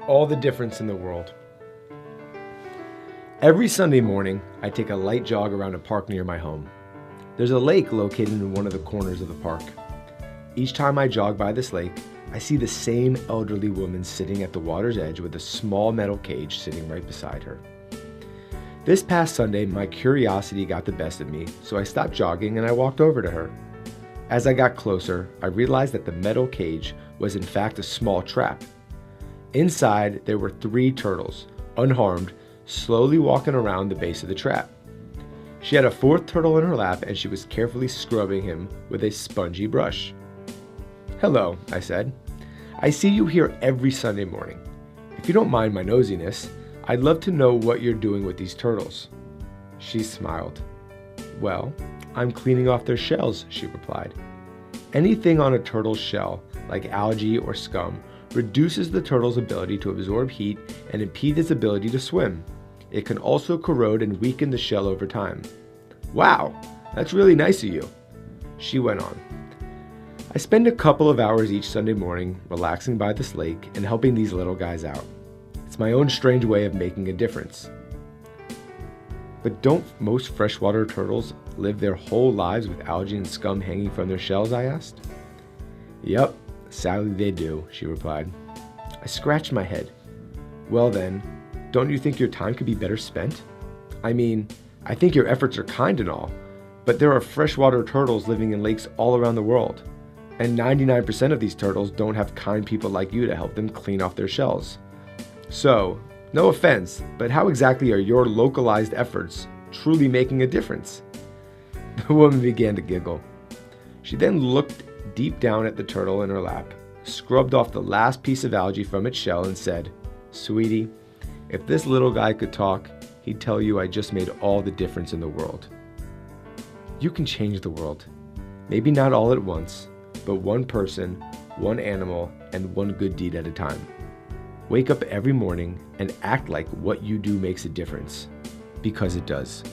All the difference in the world. Every Sunday morning, I take a light jog around a park near my home. There's a lake located in one of the corners of the park. Each time I jog by this lake, I see the same elderly woman sitting at the water's edge with a small metal cage sitting right beside her. This past Sunday, my curiosity got the best of me, so I stopped jogging and I walked over to her. As I got closer, I realized that the metal cage was in fact a small trap. Inside, there were 3 turtles, unharmed, slowly walking around the base of the trap. She had a 4th turtle in her lap and she was carefully scrubbing him with a spongy brush. "Hello," I said. "I see you here every Sunday morning. If you don't mind my nosiness, I'd love to know what you're doing with these turtles." She smiled. "Well, I'm cleaning off their shells," she replied. Anything on a turtle's shell, like algae or scum, reduces the turtle's ability to absorb heat and impede its ability to swim. It can also corrode and weaken the shell over time. "Wow, that's really nice of you," she went on. I spend a couple of hours each Sunday morning relaxing by this lake and helping these little guys out. It's my own strange way of making a difference. But don't most freshwater turtles live their whole lives with algae and scum hanging from their shells? I asked. "Yep, sadly they do," she replied. I scratched my head. "Well then, don't you think your time could be better spent? I mean, I think your efforts are kind and all, but there are freshwater turtles living in lakes all around the world. And 99% of these turtles don't have kind people like you to help them clean off their shells. So, no offense, but how exactly are your localized efforts truly making a difference?" The woman began to giggle. She then looked deep down at the turtle in her lap, scrubbed off the last piece of algae from its shell and said, "Sweetie, if this little guy could talk, he'd tell you I just made all the difference in the world." You can change the world. Maybe not all at once, but one person, one animal, and one good deed at a time. Wake up every morning and act like what you do makes a difference, because it does.